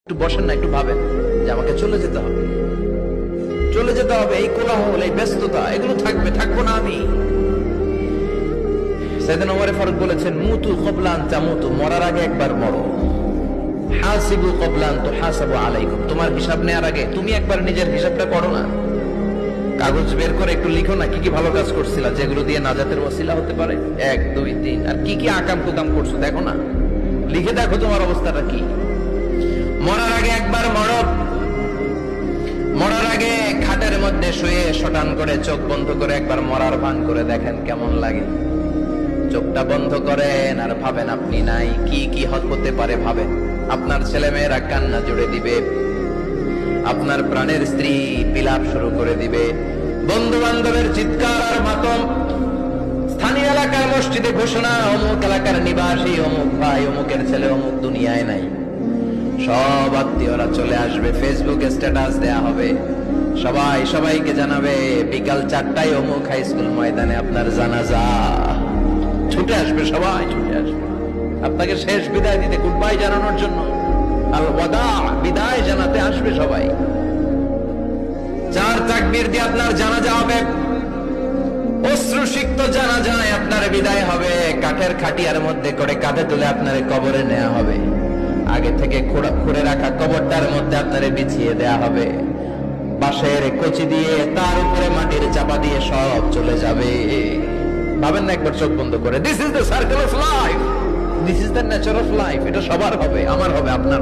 একটু বসেন না, একটু ভাবেন যে আমাকে চলে যেতে হবে, চলে যেতে হবে। এই কোলাহল, এই ব্যস্ততা, এগুলো থাকবে, থাকবো না আমি। সাইয়েদনা ওমর ফারুক বলেছেন, মুতু ক্বাবলা আন তামুতু, মরার আগে একবার মরো। হাসিবু ক্বাবলা আন তুহাসাবু আলাইকুম, তোমার হিসাব নেওয়ার আগে তুমি একবার নিজের হিসাবটা করো না। কাগজ বের করে একটু লিখো না, কি কি ভালো কাজ করছিলা যেগুলো দিয়ে নাজাতের ওসিলা হতে পারে, 1 2 3, আর কি কি আকাম কুকাম করছো দেখো না, লিখে দেখো তোমার অবস্থাটা কি। মরার আগে একবার মরো। মরার আগে খাটের মধ্যে শুয়ে শটান করে চোখ বন্ধ করে একবার মরার ভান করে দেখেন কেমন লাগে। চোখটা বন্ধ করেন আর ভাবেন আপনি নাই, কি কি হতে পারে ভাবেন। আপনার ছেলে মেয়েরা কান্না জুড়ে দিবে, আপনার প্রাণের স্ত্রী বিলাপ শুরু করে দিবে, বন্ধু বান্ধবের চিৎকার আর মাতম, স্থানীয় এলাকার মসজিদে ঘোষণা, অমুক এলাকার নিবাসী অমুক ভাই অমুকের ছেলে অমুক দুনিয়ায় নাই। সব আত্মীয়রা চলে আসবে, ফেসবুকে স্ট্যাটাস দেয়া হবে, সবাই সবাইকে জানাবে বিকাল 4টায় অমুক হাই স্কুল ময়দানে আপনার জানাজা। ছুটে আসবে, সবাই ছুটে আসবে আপনাকে শেষ বিদায় দিতে, গুড বাই জানানোর জন্য, আল ওয়াদা, বিদায় জানাতে আসবে সবাই। 4 তাকবীর দিয়ে আপনার জানাজা হবে, অশ্রুসিক্ত জানাজায় আপনার বিদায় হবে। কাঠের খাটিয়ার মধ্যে করে কাঁধে তুলে আপনার কবরে নেওয়া হবে, আগে থেকে খুঁড়ে রাখা কবরটার মধ্যে আপনারে বিছিয়ে দেয়া হবে, বাঁশের কচি দিয়ে তার উপরে মাটির চাপা দিয়ে সব চলে যাবে। ভাবেন না একবার চোখ বন্ধ করে, this is the circle of life, this is the nature of life. এটা সবার হবে, আমার হবে, আপনার